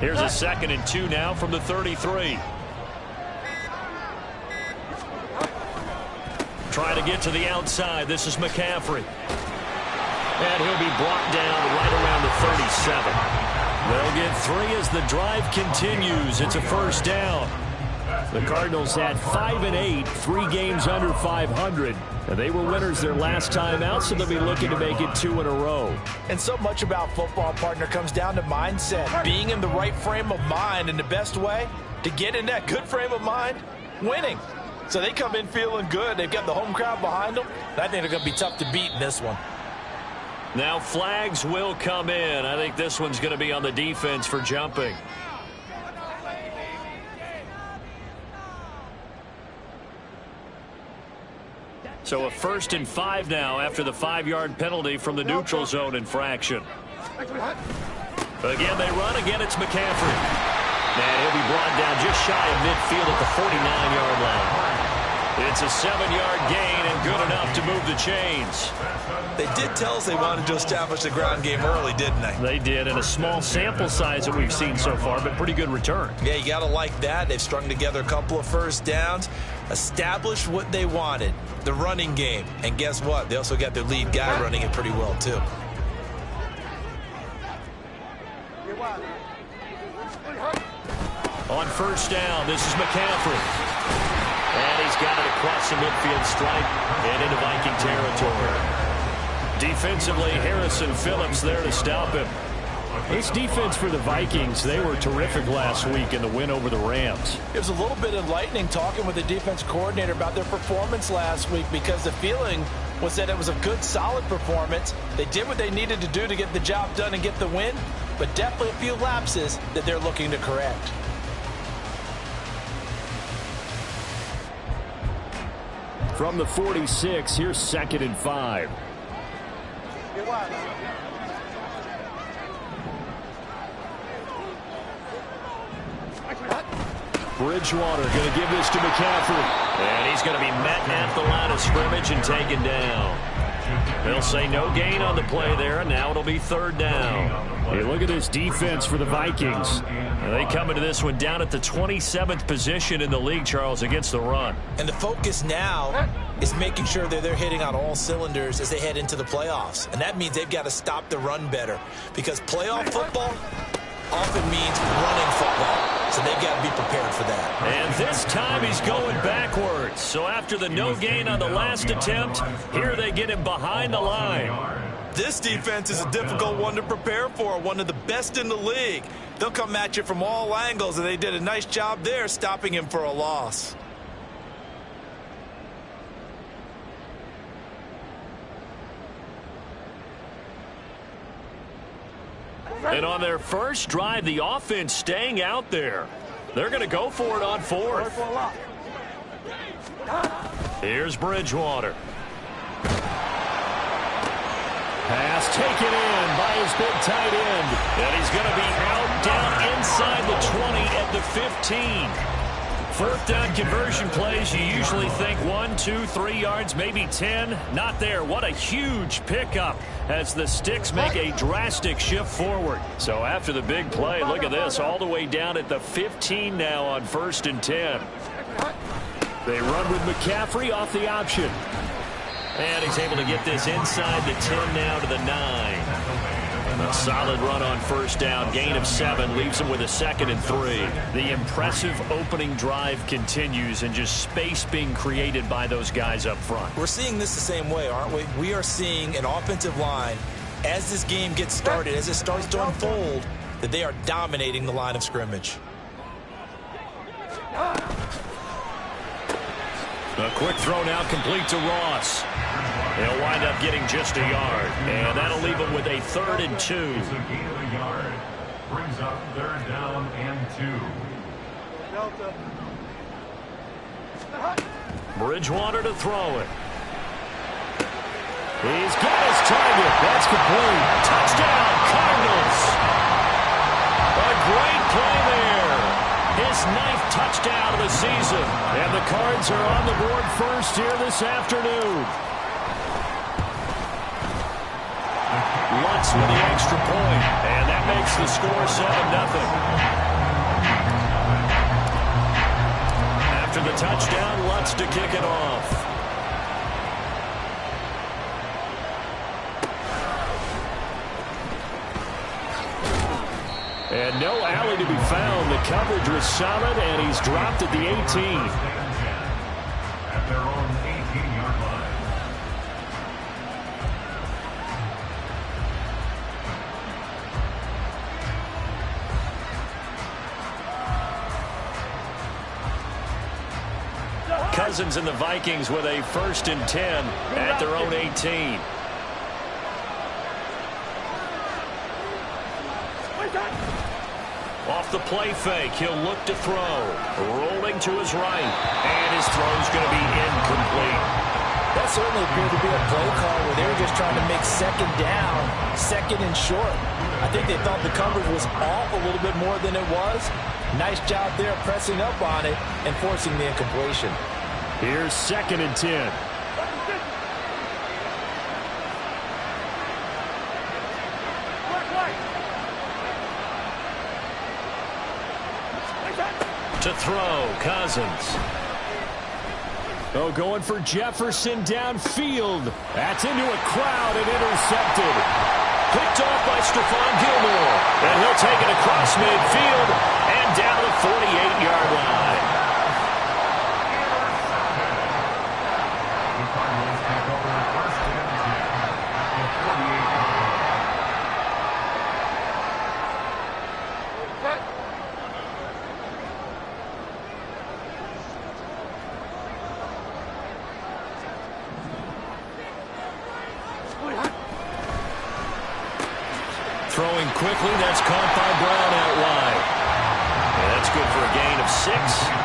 Here's a 2nd and 2 now from the 33. Trying to get to the outside. This is McCaffrey. And he'll be brought down right around the 37. They'll get 3 as the drive continues. It's a 1st down. The Cardinals had 5 and 8, 3 games under 500. And they were winners their last time out, so they'll be looking to make it 2 in a row. And so much about football, partner, comes down to mindset. Being in the right frame of mind, and the best way to get in that good frame of mind, winning. So they come in feeling good. They've got the home crowd behind them. I think they're going to be tough to beat in this one. Now flags will come in. I think this one's going to be on the defense for jumping. So a 1st and 5 now after the 5-yard penalty from the neutral zone infraction. Again, they run. Again, it's McCaffrey. And he'll be brought down just shy of midfield at the 49-yard line. It's a 7-yard gain and good enough to move the chains. They did tell us they wanted to establish the ground game early, didn't they? They did, and a small sample size that we've seen so far, but pretty good return. Yeah, you got to like that. They've strung together a couple of 1st downs, established what they wanted, the running game. And guess what? They also got their lead guy running it pretty well, too. On 1st down, this is McCaffrey. And he's got it across the midfield stripe and into Viking territory. Defensively, Harrison Phillips there to stop him. This defense for the Vikings, they were terrific last week in the win over the Rams. It was a little bit enlightening talking with the defense coordinator about their performance last week, because the feeling was that it was a good, solid performance. They did what they needed to do to get the job done and get the win, but definitely a few lapses that they're looking to correct. From the 46, here's 2nd and 5. Bridgewater going to give this to McCaffrey. And he's going to be met at the line of scrimmage and taken down. They'll say no gain on the play there, and now it'll be 3rd down. Hey, look at this defense for the Vikings. And they come into this one down at the 27th position in the league, Charles, against the run. And the focus now is making sure that they're hitting on all cylinders as they head into the playoffs. And that means they've got to stop the run better, because playoff football often means running football. So they've got to be prepared for that. And this time he's going backwards. So after the no gain on the last attempt, here they get him behind the line. This defense is a difficult one to prepare for, one of the best in the league. They'll come at you from all angles, and they did a nice job there stopping him for a loss. And on their first drive, the offense staying out there. They're going to go for it on 4th. Here's Bridgewater. Pass taken in by his big tight end. And he's going to be out down inside the 20 at the 15. 4th down conversion plays, you usually think 1, 2, 3 yards, maybe 10. Not there. What a huge pickup as the Sticks make a drastic shift forward. So after the big play, look at this, all the way down at the 15 now on 1st and 10. They run with McCaffrey off the option. And he's able to get this inside the 10 now to the 9. A solid run on 1st down, gain of 7, leaves him with a 2nd and 3. The impressive opening drive continues, and just space being created by those guys up front. We're seeing this the same way, aren't we? We are seeing an offensive line, as this game gets started, as it starts to unfold, that they are dominating the line of scrimmage. A quick throw now complete to Ross. He'll wind up getting just a yard, and that'll leave him with a 3rd and 2. Brings up 3rd down and 2. Bridgewater to throw it. He's got his target. That's complete. Touchdown, Cardinals. A great play there. His 9th touchdown of the season. And the Cards are on the board first here this afternoon. Lutz with the extra point, and that makes the score 7-0. Suess to kick it off. And no alley to be found. The coverage was solid, and he's dropped at the 18. At their own 18-yard line. Cousins and the Vikings with a 1st and 10 at their own 18. Off the play fake, he'll look to throw. Rolling to his right, and his throw's going to be incomplete. That certainly appeared to be a play call where they were just trying to make second down, second and short. I think they thought the coverage was off a little bit more than it was. Nice job there pressing up on it and forcing the incompletion. Here's 2nd and 10. To throw, Cousins. Oh, going for Jefferson downfield. That's into a crowd and intercepted. Picked off by Stephon Gilmore. And he'll take it across midfield and down the 48-yard line. The Cardinals take over 1st and 10 at the 48-yard line. Throwing quickly, that's caught by Brown out wide. And that's good for a gain of 6,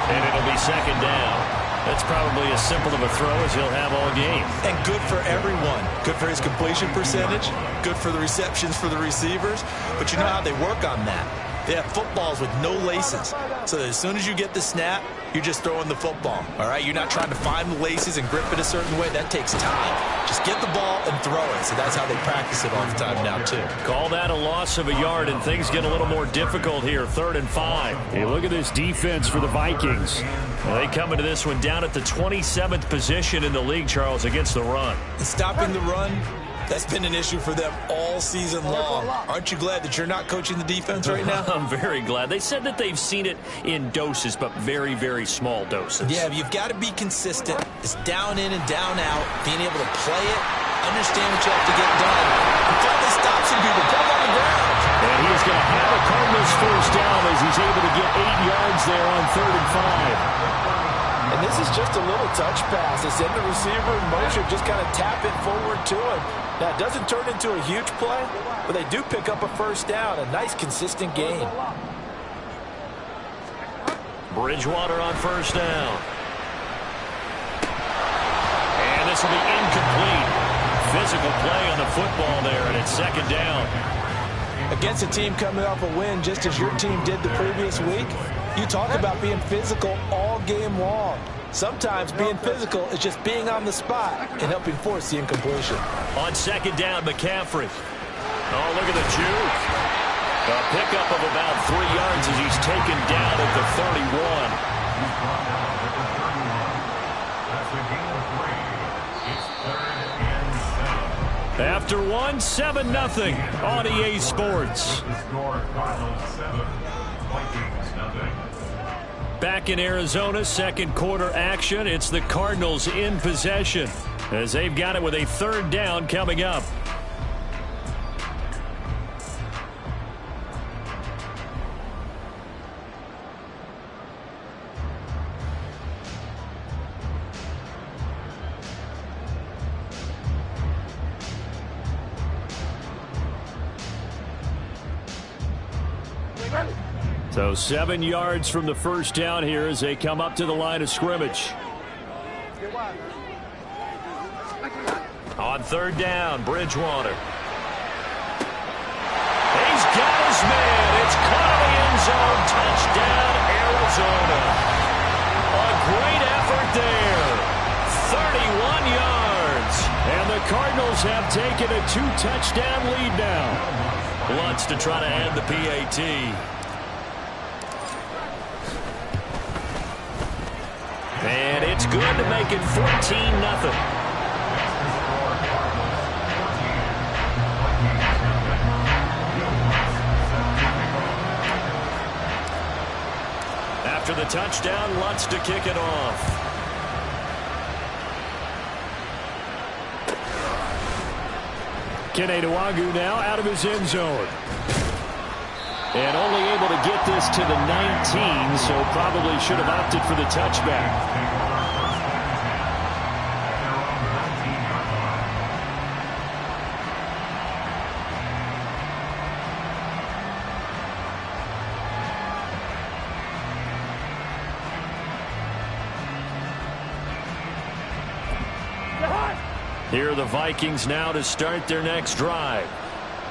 and it'll be 2nd down. That's probably as simple of a throw as he'll have all game. And good for everyone. Good for his completion percentage. Good for the receptions for the receivers. But you know how they work on that. They have footballs with no laces. So that as soon as you get the snap, you're just throwing the football. All right? You're not trying to find the laces and grip it a certain way. That takes time. Just get the ball and throw it. So that's how they practice it all the time now, too. Call that a loss of a yard, and things get a little more difficult here. 3rd and 5. Hey, look at this defense for the Vikings. They come into this one down at the 27th position in the league, Charles, against the run. Stopping the run, that's been an issue for them all season long. Aren't you glad that you're not coaching the defense right now? I'm very glad. They said that they've seen it in doses, but very, very small doses. Yeah, you've got to be consistent. It's down in and down out, being able to play it, understand what you have to get done, and finally stop some people, put them on the ground. And he's going to have a Cardinals 1st down as he's able to get 8 yards there on 3rd and 5. And this is just a little touch pass. They send the receiver in motion, just kind of tap it forward to him. Now, it doesn't turn into a huge play, but they do pick up a 1st down, a nice, consistent gain. Bridgewater on 1st down. And this will be incomplete. Physical play on the football there, and it's 2nd down. Against a team coming off a win, just as your team did the previous week, you talk about being physical all game long. Sometimes being physical is just being on the spot and helping force the incompletion. On 2nd down, McCaffrey. Oh, look at the juke. A pickup of about 3 yards as he's taken down at the 31. That's a gain of 3. It's 3rd and 7. After 7-0 on EA Sports. The score, Cardinals 7, Vikings 0. Back in Arizona, 2nd quarter action. It's the Cardinals in possession as they've got it with a 3rd down coming up. So 7 yards from the 1st down here as they come up to the line of scrimmage. On 3rd down, Bridgewater. He's got his man. It's caught in the end zone. Touchdown, Arizona. A great effort there. 31 yards. And the Cardinals have taken a 2-touchdown lead now. Lutz to try to add the PAT. And it's good to make it 14-0. After the touchdown, Lutz to kick it off. Kene Nwangwu now out of his end zone. And only able to get this to the 19, so probably should have opted for the touchback. Here are the Vikings now to start their next drive.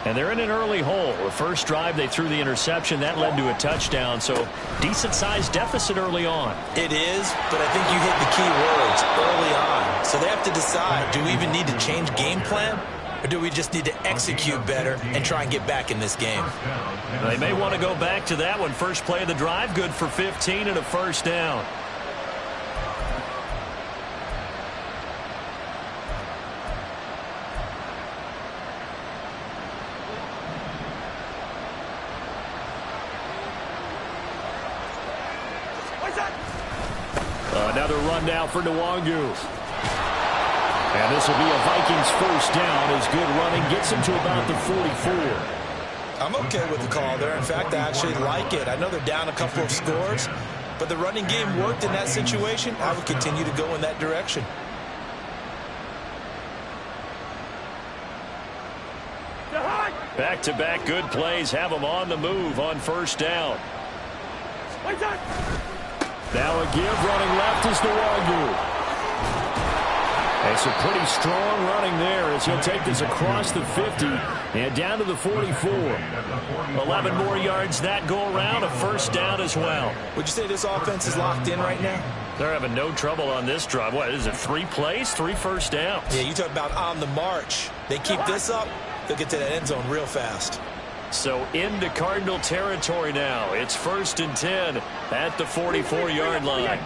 And they're in an early hole. The first drive, they threw the interception. That led to a touchdown, so decent-sized deficit early on. It is, but I think you hit the key words early on. So they have to decide, do we even need to change game plan, or do we just need to execute better and try and get back in this game? They may want to go back to that one. First play of the drive, good for 15 and a first down. Another run now for Nwangwu. And this will be a Vikings first down as good running gets him to about the 44. I'm okay with the call there. In fact, I actually like it. I know they're down a couple of scores, but the running game worked in that situation. I would continue to go in that direction. Back-to-back good plays have them on the move on first down. Now a give, running left is Nwangwu. And some pretty strong running there as he'll take this across the 50 and down to the 44. 11 more yards that go around, a first down as well. Would you say this offense is locked in right now? They're having no trouble on this drive. What is it, 3 plays, 3 first downs? Yeah, you talk about on the march. They keep this up, they'll get to that end zone real fast. So into Cardinal territory now. It's 1st and 10 at the 44-yard line.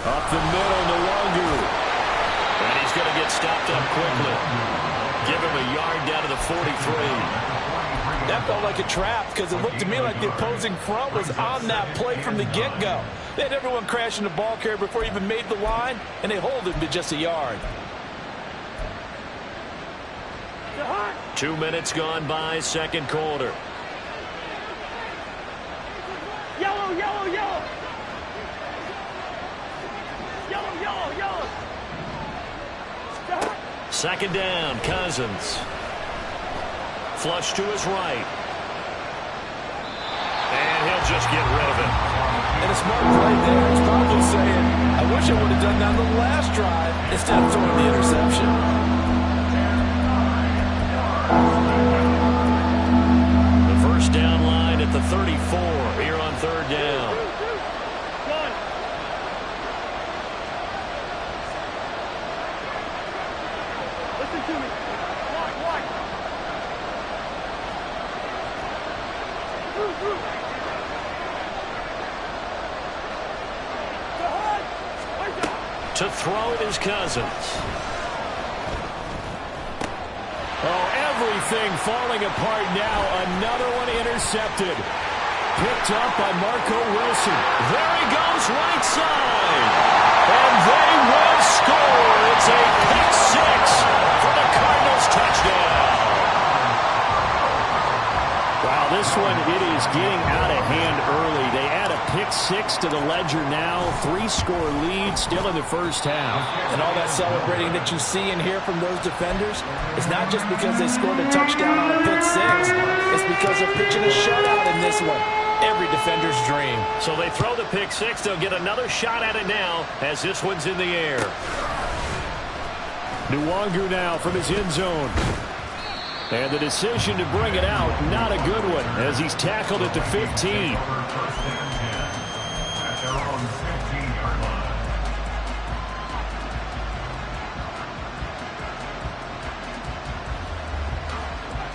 Up the middle, Nwangwu. And he's going to get stopped up quickly. Give him a yard down to the 43. That felt like a trap because it looked to me like the opposing front was on that play from the get-go. They had everyone crashing the ball carrier before he even made the line, and they hold him to just a yard. 2 minutes gone by, second quarter. Yellow, yellow, yellow. Yellow, yellow, yellow. Second down, Cousins. Flush to his right. And he'll just get rid of it. And a smart play there. It's probably saying, I wish I would have done that on the last drive instead of throwing the interception. The first down line at the 34 here on third down. Listen to me. Watch. To throw it is Cousins. Oh, everything falling apart now. Another one intercepted. Picked up by Marco Wilson. There he goes, right side. And they will score. It's a pick six for the Cardinals touchdown. Wow, this one, it is getting out of hand early. They add a pick six to the ledger now. 3-score lead still in the first half. And all that celebrating that you see and hear from those defenders is not just because they scored a touchdown on a pick six. It's because they're pitching a shutout in this one. Every defender's dream. So they throw the pick six. They'll get another shot at it now as this one's in the air. Nwangwu now from his end zone. And the decision to bring it out, not a good one, as he's tackled at the 15.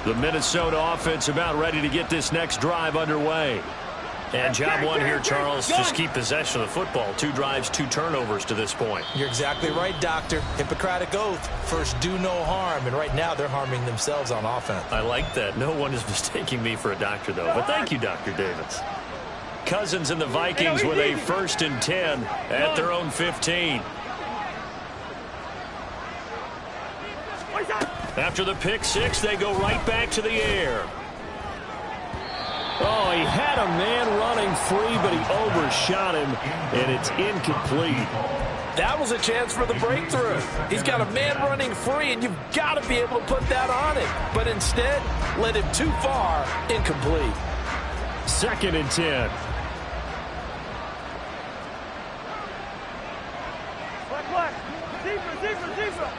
The Minnesota offense about ready to get this next drive underway. And job one here, Charles, just keep possession of the football. 2 drives, 2 turnovers to this point. You're exactly right, Doctor. Hippocratic oath. First, do no harm. And right now, they're harming themselves on offense. I like that. No one is mistaking me for a doctor, though. But thank you, Dr. Davis. Cousins and the Vikings with a 1st and 10 at their own 15. After the pick 6, they go right back to the air. Oh, he had a man running free, but he overshot him, and it's incomplete. That was a chance for the breakthrough. He's got a man running free, and you've got to be able to put that on him. But instead, led him too far, incomplete. 2nd and 10. Black. Zebra.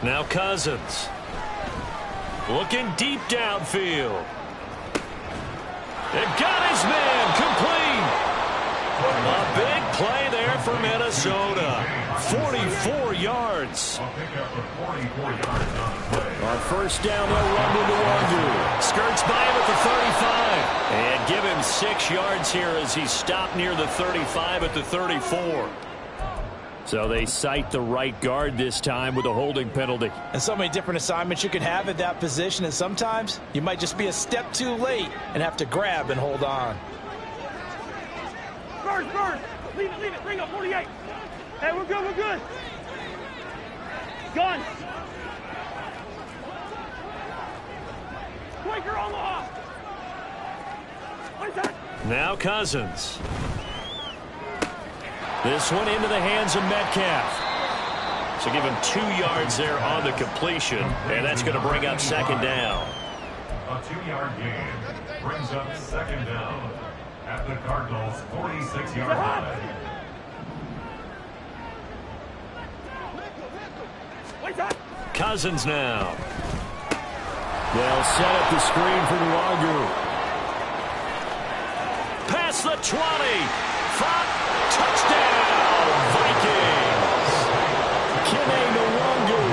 Now Cousins. Looking deep downfield. And got his man complete. A big play there for Minnesota. 44 yards. On 1st down, they'll run into Wandu. Skirts by him at the 35. And give him 6 yards here as he stopped near the 35 at the 34. So they cite the right guard this time with a holding penalty. And so many different assignments you can have at that position, and sometimes you might just be a step too late and have to grab and hold on. Bird. Leave it. Bring up 48. Hey, we're good. Gun. Quaker Omaha. Now Cousins. This one into the hands of Metcalf. So give him 2 yards there on the completion, and that's going to bring up 2nd down. A 2-yard gain brings up 2nd down at the Cardinals' 46-yard line. Cousins now. They'll set up the screen for Nwangu. Past the 20. Front. Touchdown, Vikings. Kene Nwangu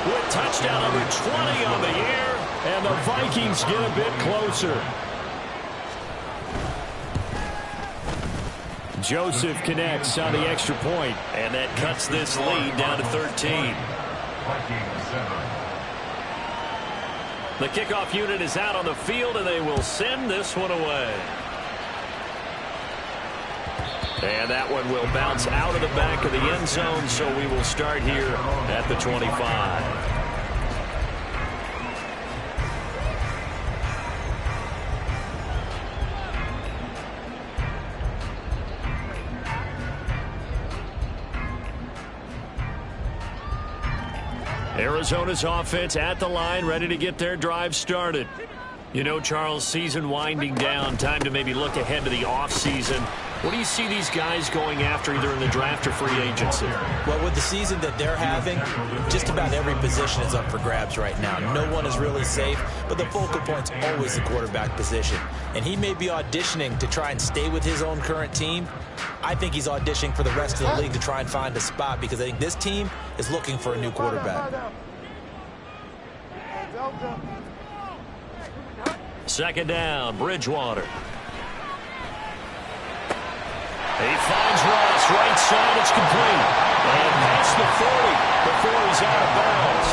with touchdown number 20 on the year, and the Vikings get a bit closer. Joseph connects on the extra point, and that cuts this lead down to 13. The kickoff unit is out on the field, and they will send this one away. And that one will bounce out of the back of the end zone, so we will start here at the 25. Arizona's offense at the line, ready to get their drive started. You know, Charles, season winding down, time to maybe look ahead to the offseason. What do you see these guys going after either in the draft or free agency? Well, with the season that they're having, just about every position is up for grabs right now. No one is really safe, but the focal point's always the quarterback position. And he may be auditioning to try and stay with his own current team. I think he's auditioning for the rest of the league to try and find a spot because I think this team is looking for a new quarterback. 2nd down, Bridgewater. He finds Ross, right side, it's complete. And past the 40 before he's out of bounds.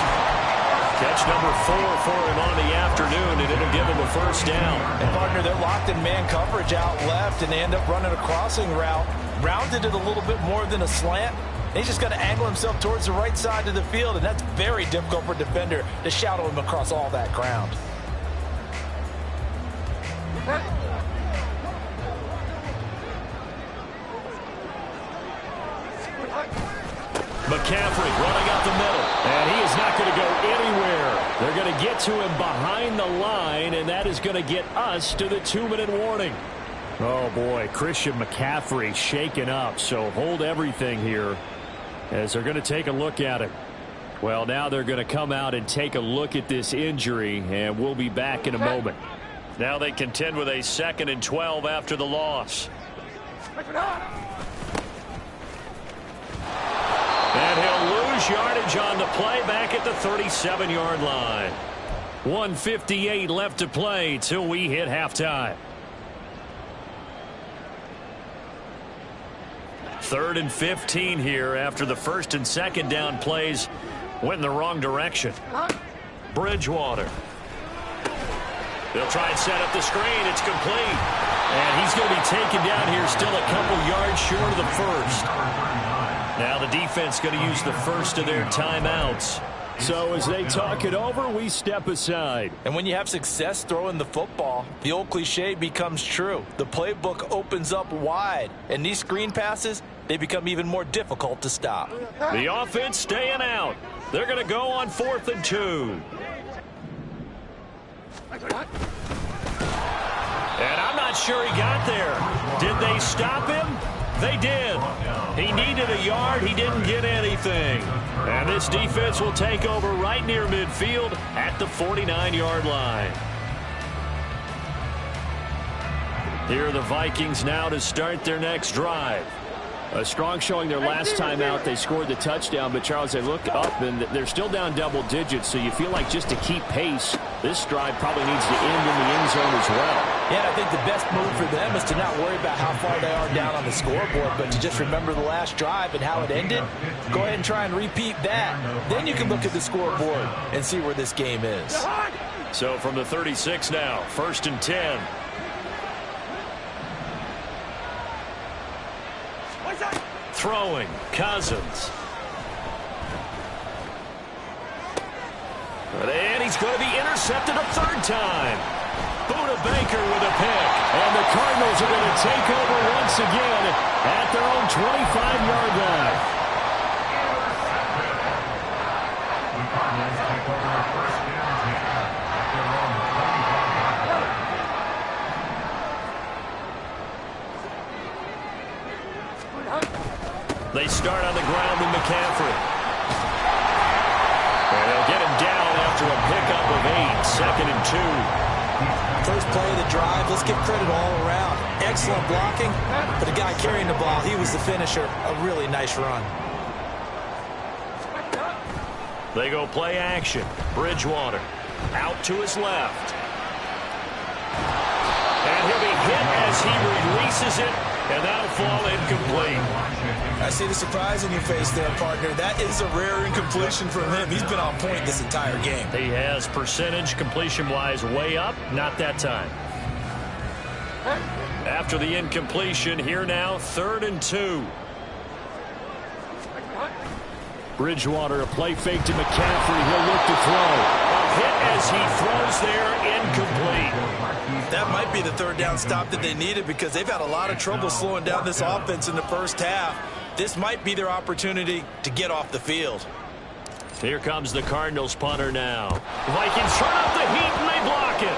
Catch number 4 for him on the afternoon, and it'll give him a 1st down. And, partner, they're locked in man coverage out left, and they end up running a crossing route. Rounded it a little bit more than a slant. And he's just got to angle himself towards the right side of the field, and that's very difficult for a defender to shadow him across all that ground. McCaffrey running up the middle, and he is not going to go anywhere. They're going to get to him behind the line, and that is going to get us to the 2-minute warning. Oh, boy, Christian McCaffrey shaken up, so hold everything here as they're going to take a look at it. Well, now they're going to come out and take a look at this injury, and we'll be back in a moment. Now they contend with a 2nd and 12 after the loss. And he'll lose much yardage on the play back at the 37-yard line. 1:58 left to play till we hit halftime. 3rd and 15 here after the 1st and 2nd down plays went in the wrong direction. Bridgewater. They'll try and set up the screen. It's complete. And he's going to be taken down here still a couple yards short of the first. Now the defense going to use the first of their timeouts. So as they talk it over, we step aside. And when you have success throwing the football, the old cliche becomes true. The playbook opens up wide. And these screen passes, they become even more difficult to stop. The offense staying out. They're going to go on 4th and 2. And I'm not sure he got there. Did they stop him? They did. He needed a yard. He didn't get anything. And this defense will take over right near midfield at the 49-yard line. Here are the Vikings now to start their next drive. A strong showing their last time out. They scored the touchdown, but Charles, they look up and they're still down double digits, so you feel like just to keep pace, this drive probably needs to end in the end zone as well. Yeah, I think the best move for them is to not worry about how far they are down on the scoreboard, but to just remember the last drive and how it ended. Go ahead and try and repeat that. Then you can look at the scoreboard and see where this game is. So from the 36 now, 1st and 10. Throwing, Cousins. And he's going to be intercepted a 3rd time. Buda Baker with a pick. And the Cardinals are going to take over once again at their own 25-yard line. The Cardinals take over 1st and 10 at their own 25-yard line. They start on the ground with McCaffrey. And they'll get him down after a pickup of 8. 2nd and 2. First play of the drive, let's give credit all around. Excellent blocking, but the guy carrying the ball, he was the finisher. A really nice run. They go play action. Bridgewater out to his left. And he'll be hit as he releases it, and that'll fall incomplete. I see the surprise in your face there, partner. That is a rare incompletion from him. He's been on point this entire game. He has percentage completion-wise way up. Not that time. After the incompletion, here now, 3rd and 2. Bridgewater, a play fake to McCaffrey. He'll look to throw. A hit as he throws there, incomplete. That might be the 3rd down stop that they needed because they've had a lot of trouble slowing down this offense in the first half. This might be their opportunity to get off the field. Here comes the Cardinals punter now. Vikings turn up the heat and they block it.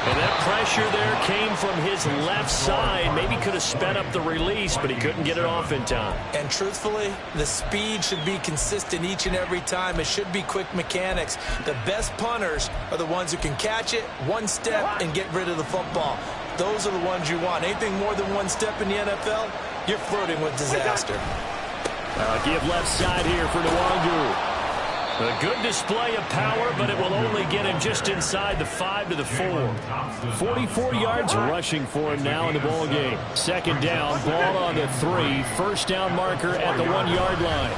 And that pressure there came from his left side. Maybe could have sped up the release, but he couldn't get it off in time. And truthfully, the speed should be consistent each and every time. It should be quick mechanics. The best punters are the ones who can catch it one step and get rid of the football. Those are the ones you want. Anything more than one step in the NFL, you're flirting with disaster. Give left side here for Nwangu. A good display of power, but it will only get him just inside the 5 to the 4. 44 yards rushing for him now in the ball game. 2nd down, ball on the 3. 1st down marker at the 1-yard line.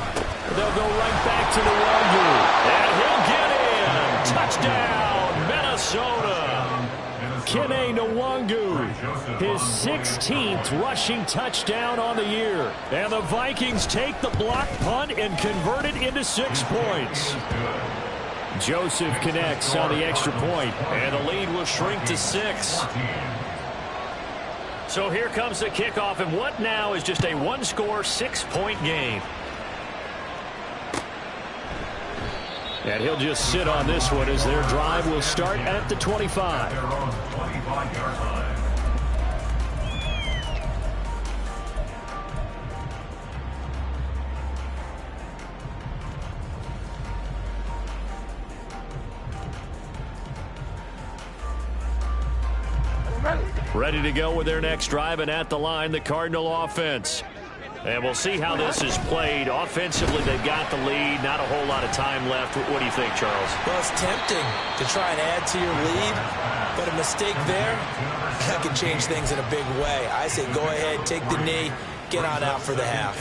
They'll go right back to the Nwangu. And he'll get in. Touchdown, Minnesota. Kene Nwangu, his 16th rushing touchdown on the year. And the Vikings take the block punt and convert it into 6 points. Joseph connects on the extra point. And the lead will shrink to 6. So here comes the kickoff, and what now is just a 1-score, 6-point game. And he'll just sit on this one as their drive will start at the 25. Ready to go with their next drive, and at the line, the Cardinal offense. And we'll see how this is played. Offensively, they've got the lead. Not a whole lot of time left. What do you think, Charles? Well, it's tempting to try and add to your lead, but a mistake there, that can change things in a big way. I say go ahead, take the knee, get on out for the half.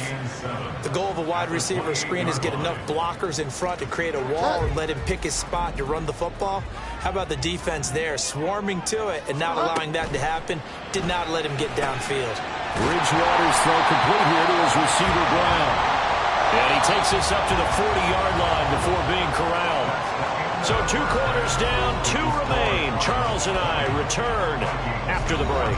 The goal of a wide receiver screen is get enough blockers in front to create a wall and let him pick his spot to run the football. How about the defense there, swarming to it and not allowing that to happen? Did not let him get downfield. Bridgewater's throw complete here to his receiver, Brown. And he takes this up to the 40-yard line before being corralled. So 2 quarters down, 2 remain. Charles and I return after the break.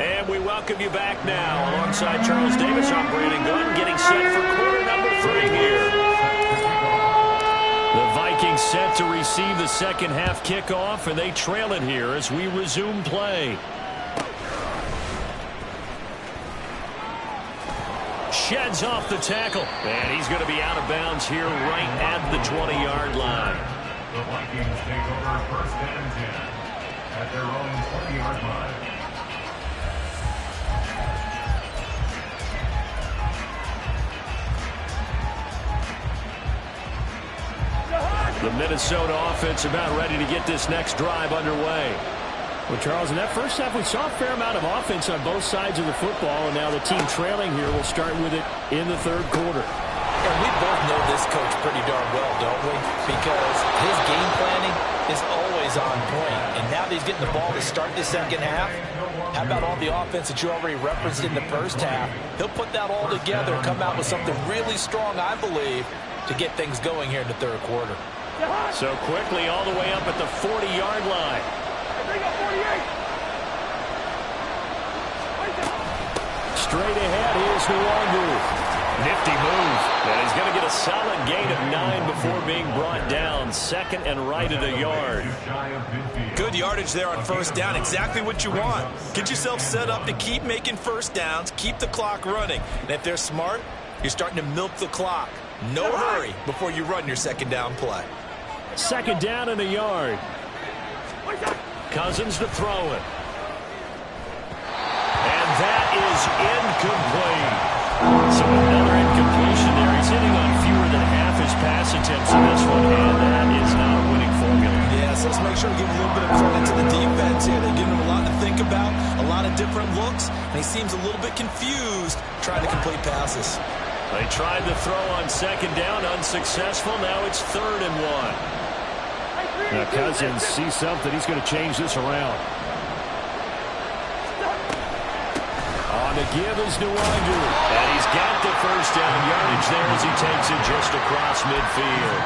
And we welcome you back now. Alongside Charles Davis, I'm Brandon Gunn, getting set for quarter number 3 here. The Vikings set to receive the second half kickoff, and they trail it here as we resume play. Sheds off the tackle, and he's going to be out of bounds here right at the 20-yard line. The Vikings take over first and 10 at their own 20-yard line. The Minnesota offense about ready to get this next drive underway. Well, Charles, in that first half, we saw a fair amount of offense on both sides of the football, and now the team trailing here will start with it in the third quarter. And we both know this coach pretty darn well, don't we? Because his game planning is always on point. And now that he's getting the ball to start the second half, how about all the offense that you already referenced in the first half? He'll put that all together, come out with something really strong, I believe, to get things going here in the third quarter. So quickly all the way up at the 40-yard line. Straight ahead, here's Nwangu. Nifty move. And he's going to get a solid gain of 9 before being brought down. Second and right at a yard. Good yardage there on first down. Exactly what you want. Get yourself set up to keep making first downs, keep the clock running. And if they're smart, you're starting to milk the clock. No hurry before you run your second down play. Second down and a yard. Cousins to throw it. And that is incomplete. So another incompletion there. He's hitting on fewer than half his pass attempts in this one, and that is not a winning formula. Yeah, so let's make sure we give a little bit of credit to the defense here. They're giving him a lot to think about, a lot of different looks, and he seems a little bit confused trying to complete passes. They tried the throw on second down, unsuccessful. Now it's 3rd and 1. Now Cousins sees something. He's going to change this around. On the give is Nwangu. And he's got the first down yardage there as he takes it just across midfield.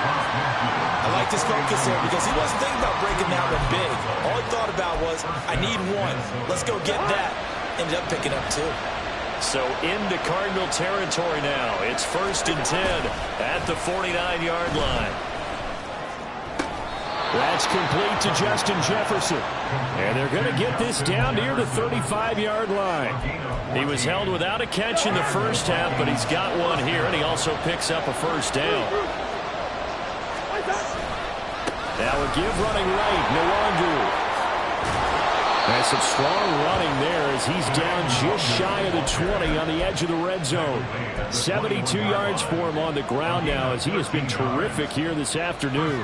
I like this focus here because he wasn't thinking about breaking that one big. All he thought about was, I need 1. Let's go get that. Ended up picking up 2. So into Cardinal territory now. It's 1st and 10 at the 49-yard line. That's complete to Justin Jefferson. And they're going to get this down near the 35-yard line. He was held without a catch in the first half, but he's got one here, and he also picks up a first down. Now a give running right, Nwangu. That's some strong running there as he's down just shy of the 20 on the edge of the red zone. 72 yards for him on the ground now as he has been terrific here this afternoon.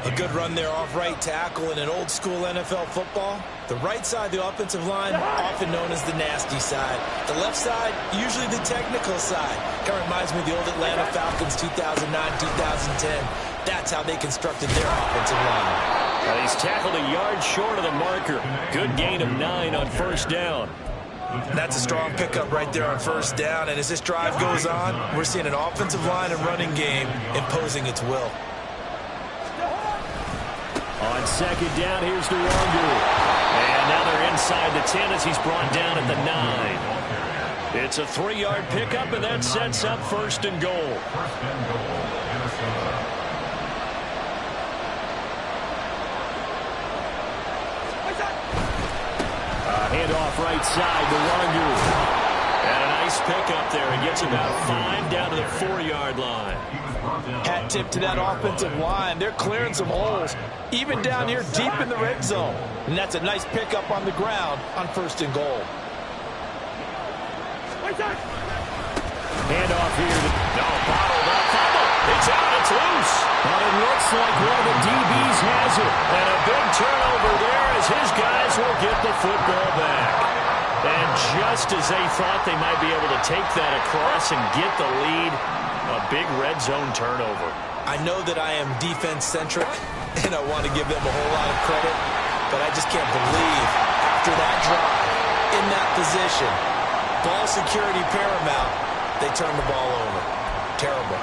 A good run there off right tackle in an old school NFL football. The right side of the offensive line, often known as the nasty side. The left side, usually the technical side. Kind of reminds me of the old Atlanta Falcons 2009-2010. That's how they constructed their offensive line. He's tackled a yard short of the marker. Good gain of 9 on first down. That's a strong pickup right there on first down. And as this drive goes on, we're seeing an offensive line and running game imposing its will. On second down, here's Nwangu. And now they're inside the 10 as he's brought down at the 9. It's a 3-yard pickup, and that sets up 1st and goal. 1st and goal, Minnesota. Handoff right side to Wonder. And a nice pickup there. He gets about 5 down to the 4-yard line. Hat tip to that offensive line. They're clearing some holes, even down here deep in the red zone. And that's a nice pickup on the ground on 1st and goal. Handoff here. No, bottled up. Fumble. It's out. It's loose. But it looks like one of the DBs has it. And a big turnover there as his guys will get the football back. And just as they thought they might be able to take that across and get the lead, a big red zone turnover. I know that I am defense-centric, and I want to give them a whole lot of credit, but I just can't believe after that drive, in that position, ball security paramount, they turn the ball over. Terrible.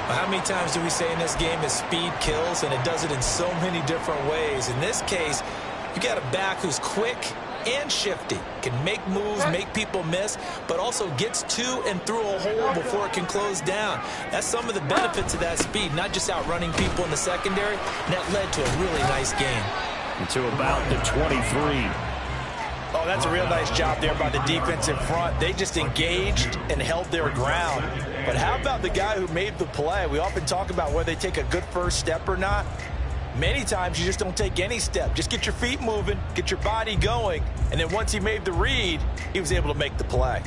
But how many times do we say in this game that speed kills, and it does it in so many different ways? In this case, you got a back who's quick and shifty, can make moves, make people miss, but also gets to and through a hole before it can close down. That's some of the benefits of that speed, not just outrunning people in the secondary, and that led to a really nice game. To about the 23. Oh, that's a real nice job there by the defense in front. They just engaged and held their ground. But how about the guy who made the play? We often talk about whether they take a good first step or not. Many times you just don't take any step. Just get your feet moving, get your body going, and then once he made the read, he was able to make the play.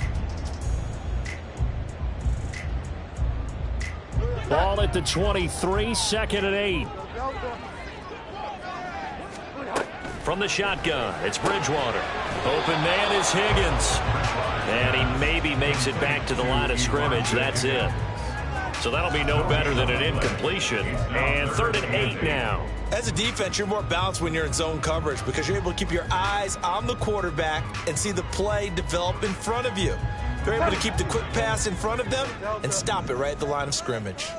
Ball at the 23, 2nd and 8. From the shotgun, it's Bridgewater. Open man is Higgins. And he maybe makes it back to the line of scrimmage. That's it. So that'll be no better than an incompletion. And 3rd and 8 now. As a defense, you're more balanced when you're in zone coverage because you're able to keep your eyes on the quarterback and see the play develop in front of you. They're able to keep the quick pass in front of them and stop it right at the line of scrimmage.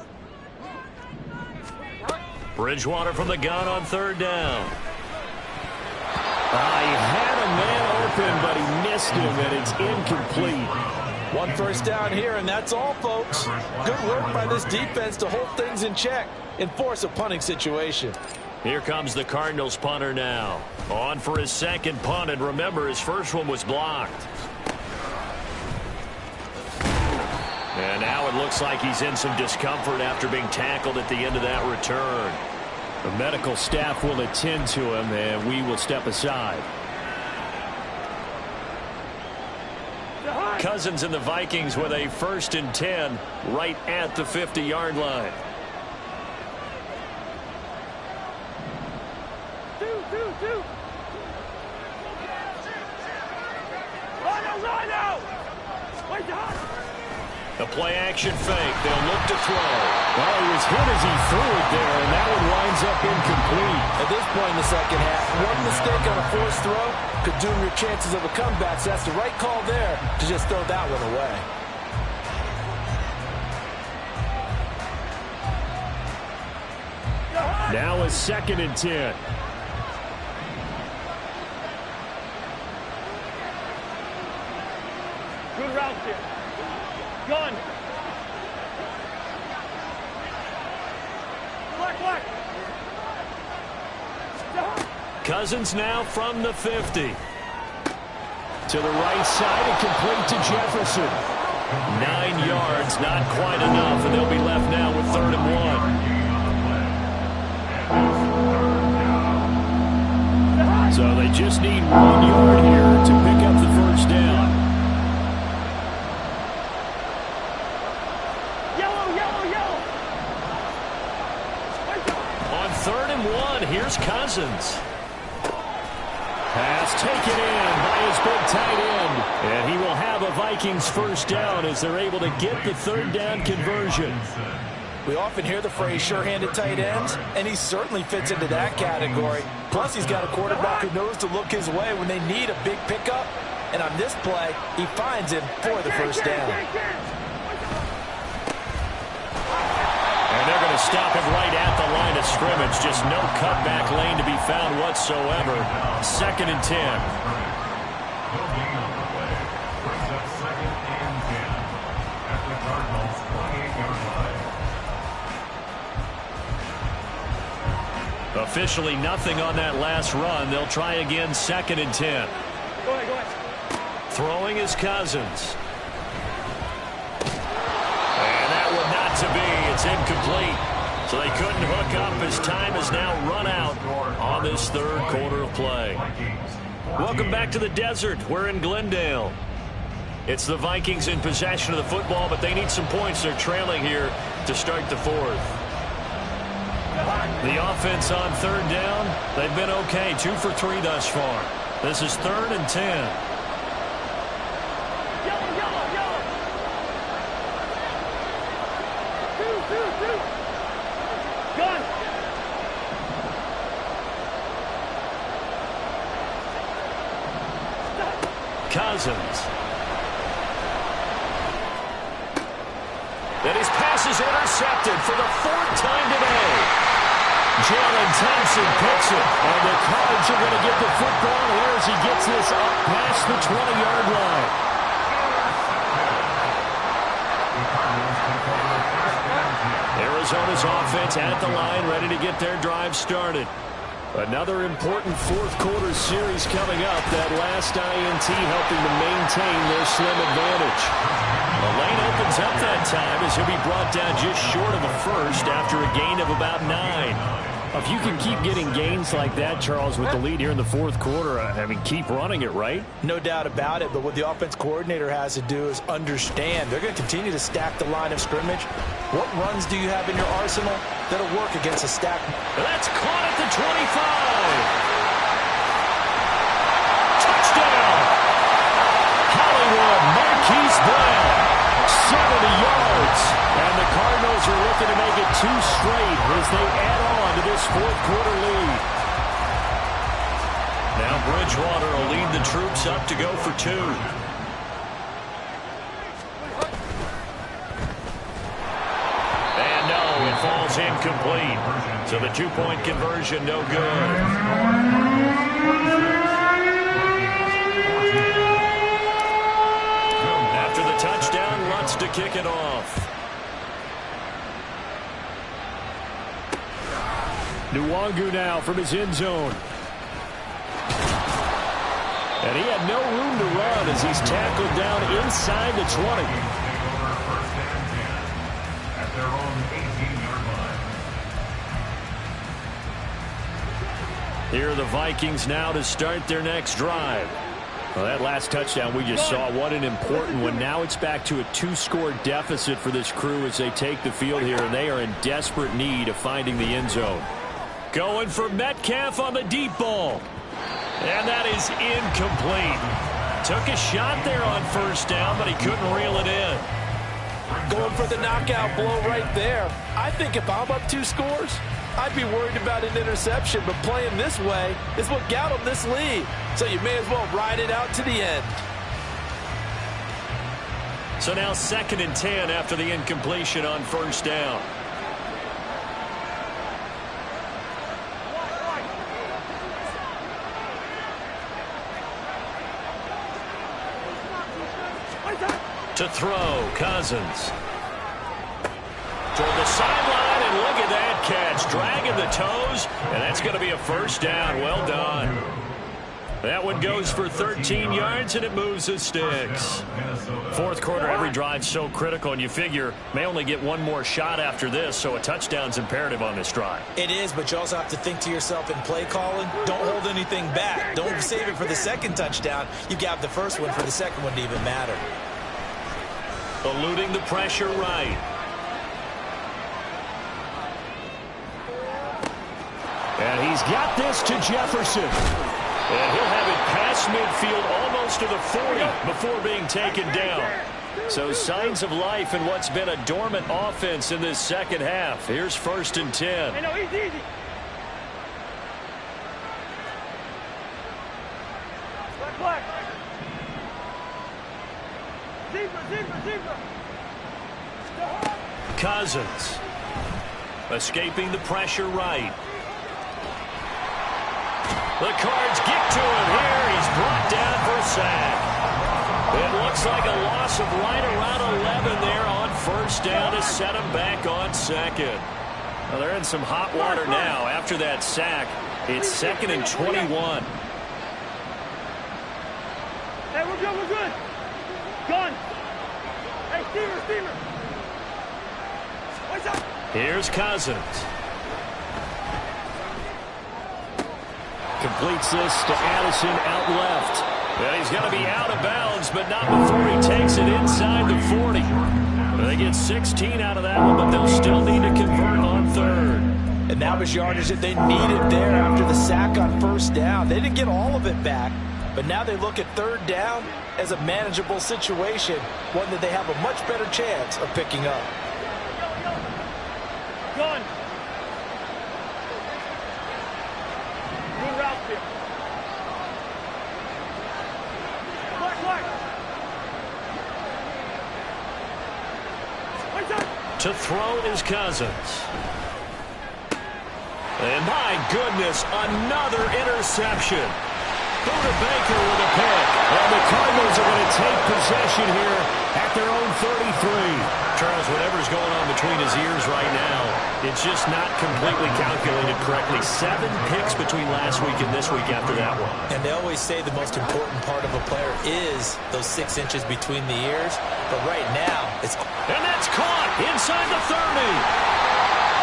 Bridgewater from the gun on 3rd down. He had a man open, but he missed him, and it's incomplete. 1 first down here, and that's all, folks. Good work by this defense to hold things in check and force a punting situation. Here comes the Cardinals punter now. On for his 2nd punt, and remember, his first one was blocked. And now it looks like he's in some discomfort after being tackled at the end of that return. The medical staff will attend to him, and we will step aside. Cousins and the Vikings with a 1st and 10 right at the 50-yard line. Two. Rhino! Wait, The play-action fake. They'll look to throw. Well, he was hit as he threw it there, and that one winds up incomplete. At this point in the second half, one mistake on a forced throw could doom your chances of a comeback. So that's the right call there to just throw that one away. Now a 2nd and 10. Good route here. Gun. Black. Cousins now from the 50. To the right side and complete to Jefferson. 9 yards, not quite enough, and they'll be left now with 3rd and 1. So they just need 1 yard here to pick up the first down. Yellow. On 3rd and 1, here's Cousins. Pass taken in by his big tight end. And he will have a Vikings first down as they're able to get the 3rd down conversion. We often hear the phrase sure-handed tight ends, and he certainly fits into that category. Plus, he's got a quarterback who knows to look his way when they need a big pickup. And on this play, he finds him for the first down. And they're going to stop him right at the line of scrimmage. Just no cutback lane to be found whatsoever. 2nd and 10. Officially nothing on that last run. They'll try again, 2nd and 10. Go ahead. Throwing is Cousins. And that one not to be. It's incomplete. So they couldn't hook up as time is now run out on this third quarter of play. Welcome back to the desert. We're in Glendale. It's the Vikings in possession of the football, but they need some points. They're trailing here to start the fourth. The offense on third down, they've been okay. 2 for 3 thus far. This is 3rd and 10. Cousins. And his pass is intercepted for the 4th time today. Jalen Thompson picks it, and the Cards are going to get the football here as he gets this up past the 20-yard line. Arizona's offense at the line, ready to get their drive started. Another important fourth quarter series coming up. That last INT helping to maintain their slim advantage. The lane opens up that time as he'll be brought down just short of a first after a gain of about 9. If you can keep getting gains like that, Charles, with the lead here in the fourth quarter, I mean, keep running it, right? No doubt about it, but what the offense coordinator has to do is understand they're going to continue to stack the line of scrimmage. What runs do you have in your arsenal that'll work against a stack? That's caught at the 25. Touchdown! Hollywood Marquise Brown, 70 yards. And the Cardinals are looking to make it 2 straight as they add on to this fourth quarter lead. Now Bridgewater will lead the troops up to go for 2. And no, it falls incomplete. So the 2-point conversion no good. After the touchdown, Lutz to kick it off. Nwangu now from his end zone. And he had no room to run as he's tackled down inside the 20. At their own 18-yard line. Here are the Vikings now to start their next drive. Well, that last touchdown we just saw, what an important one. Now it's back to a 2-score deficit for this crew as they take the field here, and they are in desperate need of finding the end zone. Going for Metcalf on the deep ball. And that is incomplete. Took a shot there on first down, but he couldn't reel it in. Going for the knockout blow right there. I think if I'm up 2 scores, I'd be worried about an interception, but playing this way is what got him this lead. So you may as well ride it out to the end. So now 2nd and 10 after the incompletion on first down. To throw, Cousins. Toward the sideline, and look at that catch. Dragging the toes, and that's going to be a first down. Well done. That one goes for 13 yards, and it moves the sticks. Fourth quarter, every drive's so critical, and you figure may only get one more shot after this, so a touchdown's imperative on this drive. It is, but you also have to think to yourself in play calling, don't hold anything back. Don't save it for the second touchdown. You got the first one for the second one to even matter. Eluding the pressure right. And he's got this to Jefferson. And he'll have it past midfield almost to the 40 before being taken down. So signs of life in what's been a dormant offense in this second half. Here's 1st and 10. Hey, no, easy. Black. Zebra. Cousins escaping the pressure right. The Cards get to him here. He's brought down for a sack. It looks like a loss of right around 11 there on first down to set him back on 2nd. Well, they're in some hot water now after that sack. It's 2nd and 21. Hey, We're good, we're good. Gun. Hey, steamer. What's up? Here's Cousins. Completes this to Addison out left. And he's going to be out of bounds, but not before he takes it inside the 40. They get 16 out of that one, but they'll still need to convert on third. And that was yardage that they needed there after the sack on first down. They didn't get all of it back, but now they look at third down as a manageable situation, one that they have a much better chance of picking up. Gun. Good route here. Black. To throw is Cousins. And my goodness, another interception. Buda Baker with a pick. And the Cardinals are going to take possession here at their own 33. Charles, whatever's going on between his ears right now, it's just not completely calculated correctly. 7 picks between last week and this week after that one. And they always say the most important part of a player is those 6 inches between the ears. But right now, it's... And that's caught inside the 30.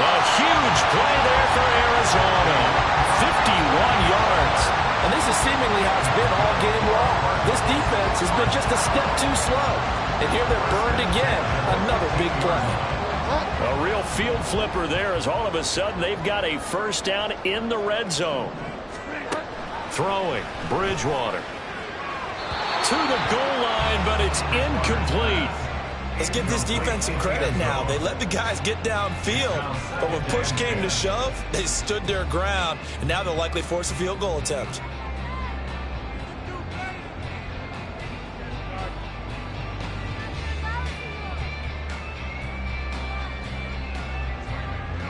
A huge play there for Arizona. 51 yards. And this is seemingly how it's been all game long. This defense has been just a step too slow. And here they're burned again. Another big play. A real field flipper there as all of a sudden they've got a first down in the red zone. Throwing, Bridgewater. To the goal line, but it's incomplete. Let's give this defense some credit now. They let the guys get downfield, but when push came to shove, they stood their ground, and now they'll likely force a field goal attempt.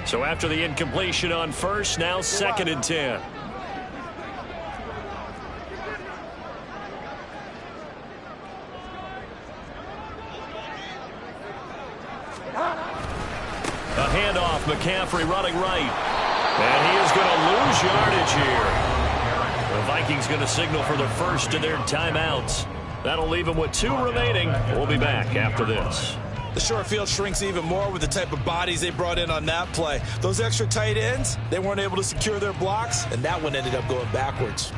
So after the incompletion on first, now 2nd and 10. A handoff, McCaffrey running right. And he is going to lose yardage here. The Vikings going to signal for the first of their timeouts. That'll leave them with 2 remaining. We'll be back after this. The short field shrinks even more with the type of bodies they brought in on that play. Those extra tight ends, they weren't able to secure their blocks, and that one ended up going backwards.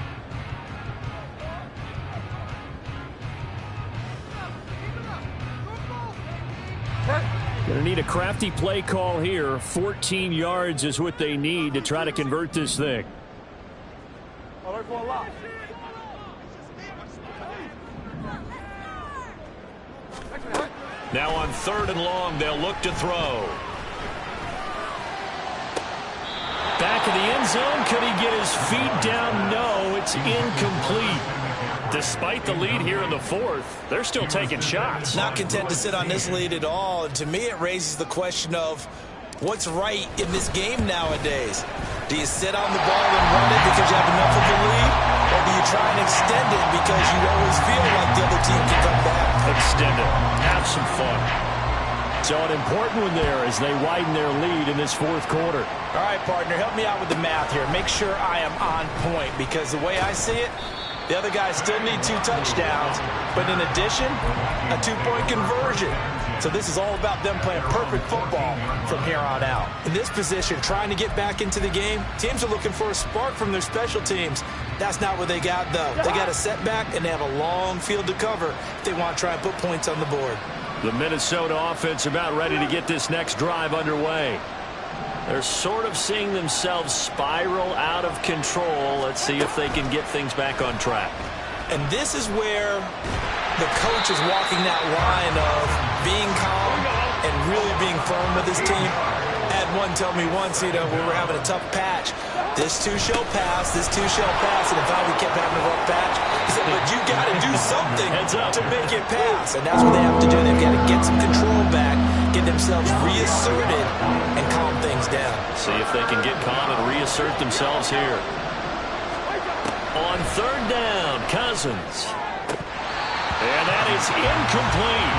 Going to need a crafty play call here. 14 yards is what they need to try to convert this thing. Now on 3rd and long, they'll look to throw. Back of the end zone. Could he get his feet down? No, it's incomplete. Despite the lead here in the 4th, they're still taking shots. Not content to sit on this lead at all. And to me, it raises the question of what's right in this game nowadays. Do you sit on the ball and run it because you have enough of a lead? Or do you try and extend it because you always feel like the other team can come back? Extend it. Have some fun. So an important one there as they widen their lead in this 4th quarter. All right, partner, help me out with the math here. Make sure I am on point because the way I see it, the other guys still need 2 touchdowns, but in addition, a 2-point conversion. So this is all about them playing perfect football from here on out. In this position, trying to get back into the game, teams are looking for a spark from their special teams. That's not what they got, though. They got a setback, and they have a long field to cover if they want to try and put points on the board. The Minnesota offense about ready to get this next drive underway. They're sort of seeing themselves spiral out of control. Let's see if they can get things back on track. And this is where the coach is walking that line of being calm and really being firm with his team. Had one tell me once, we were having a tough patch. This too shall pass, this too shall pass. And in fact, we kept having a rough patch. He said, but you got to do something to make it pass. And that's what they have to do. They've got to get some control back, get themselves reasserted, and calm things down. See if they can get calm and reassert themselves here. On 3rd down, Cousins. And that is incomplete.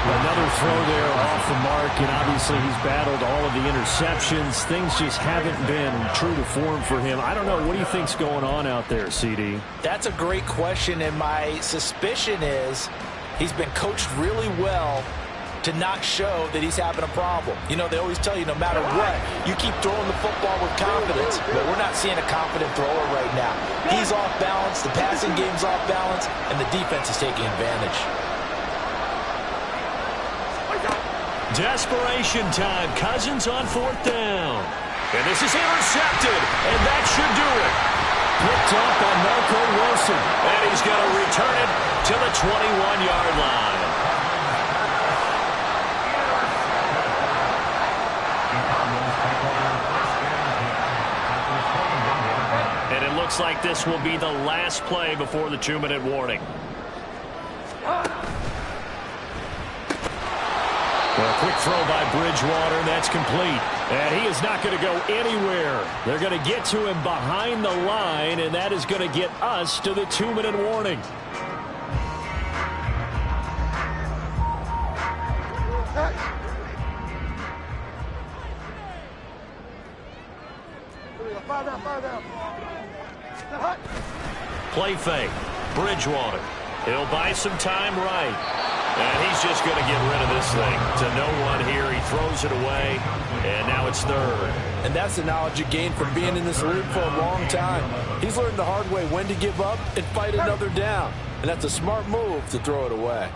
Another throw there off the mark, and obviously he's battled all of the interceptions. Things just haven't been true to form for him. I don't know. What do you think's going on out there, CD? That's a great question, and my suspicion is he's been coached really well to not show that he's having a problem. You know, they always tell you no matter what, you keep throwing the football with confidence, but we're not seeing a confident thrower right now. He's off balance, the passing game's off balance, and the defense is taking advantage. Desperation time. Cousins on 4th down. And this is intercepted, and that should do it. Picked up by Marco Wilson. And he's going to return it to the 21-yard line. And it looks like this will be the last play before the 2-minute warning. A quick throw by Bridgewater, that's complete. And he is not going to go anywhere. They're going to get to him behind the line, and that is going to get us to the 2-minute warning. Play fake. Bridgewater. He'll buy some time right. And he's just going to get rid of this thing. To no one here. He throws it away. And now it's 3rd. And that's the knowledge you gain from being in this league for a long time. He's learned the hard way when to give up and fight another down. And that's a smart move to throw it away.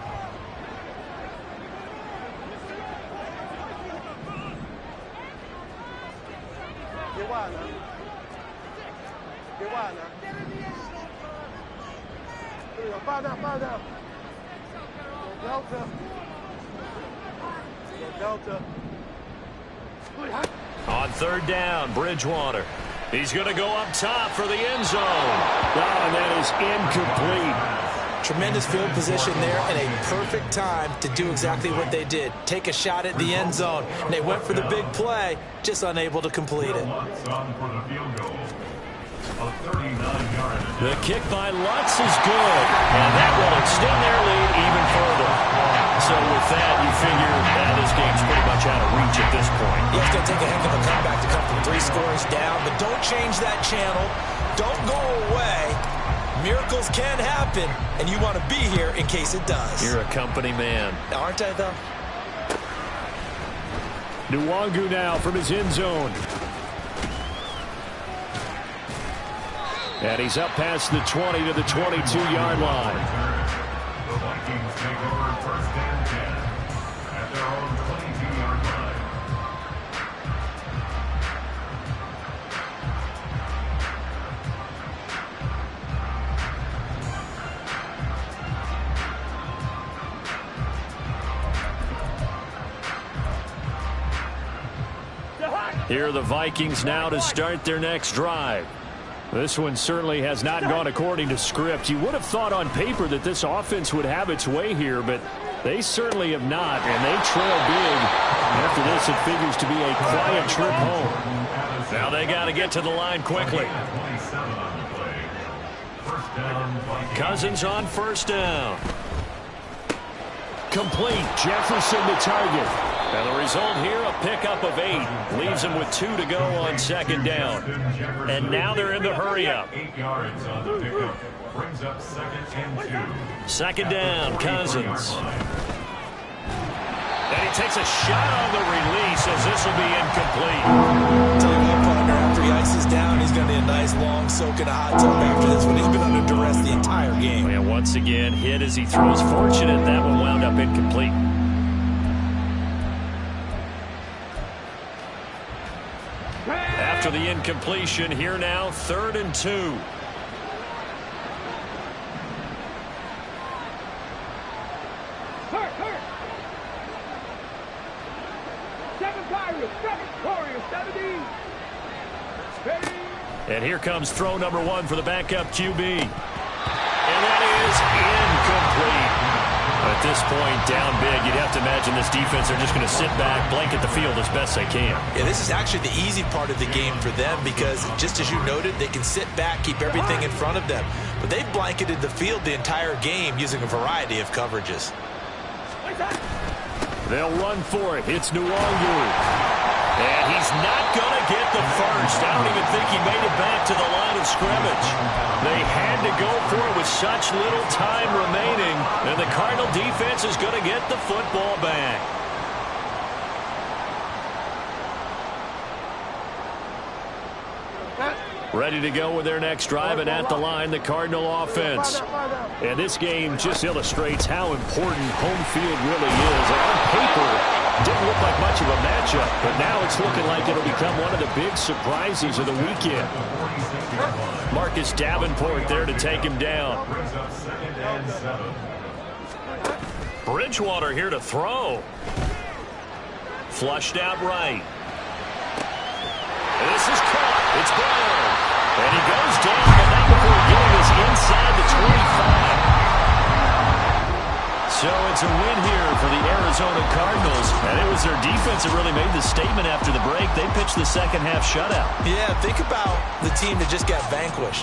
On 3rd down, Bridgewater. He's going to go up top for the end zone. Oh, and that is incomplete. Tremendous field position there and a perfect time to do exactly what they did. Take a shot at the end zone. And they went for the big play, just unable to complete it. The kick by Lutz is good, and that will extend their lead even further. So with that, you figure that this game's pretty much out of reach at this point. Yeah, it's going to take a heck of a comeback to come from 3 scores down, but don't change that channel. Don't go away. Miracles can happen, and you want to be here in case it does. You're a company man. Aren't I, though? Nwangu now from his end zone. And he's up past the 20 to the 22-yard line. The Vikings take over 1st and 10 at their own 22-yard line. Here are the Vikings now to start their next drive. This one certainly has not gone according to script. You would have thought on paper that this offense would have its way here, but they certainly have not, and they trail big. After this, it figures to be a quiet trip home. Now they got to get to the line quickly. Cousins on 1st down. Complete. Jefferson the target. And the result here, a pickup of 8. Leaves them with 2 to go on 2nd down. And now they're in the hurry-up. 8 yards on the pickup. Brings up 2nd and 2. 2nd down, Cousins. And he takes a shot on the release as this will be incomplete. Tell you what, partner, after he ices down, he's going to need a nice long soak in a hot tub after this one. He's been under duress the entire game. And once again, hit as he throws. Fortunate that one wound up incomplete. After the incompletion, here now, 3rd and 2. Hurt. 7 Pirates, 7 Warriors, 17. Ready. And here comes throw number 1 for the backup QB. And that is incomplete. At this point, down big, you'd have to imagine this defense are just going to sit back, blanket the field as best they can. Yeah, this is actually the easy part of the game for them because, just as you noted, they can sit back, keep everything in front of them. But they've blanketed the field the entire game using a variety of coverages. They'll run for it. It's Nwangu. And he's not going to get the first. I don't even think he made it back to the line of scrimmage. They had to go for it with such little time remaining. And the Cardinal defense is going to get the football back. Ready to go with their next drive, and at the line, the Cardinal offense. And this game just illustrates how important home field really is. On paper, didn't look like much of a matchup, but now it's looking like it'll become one of the big surprises of the weekend. Marcus Davenport there to take him down. Bridgewater here to throw. Flushed out right. This is caught. It's Brown. And he goes down, but not before getting us inside the 25. So it's a win here for the Arizona Cardinals. And it was their defense that really made the statement after the break. They pitched the second half shutout. Yeah, think about the team that just got vanquished.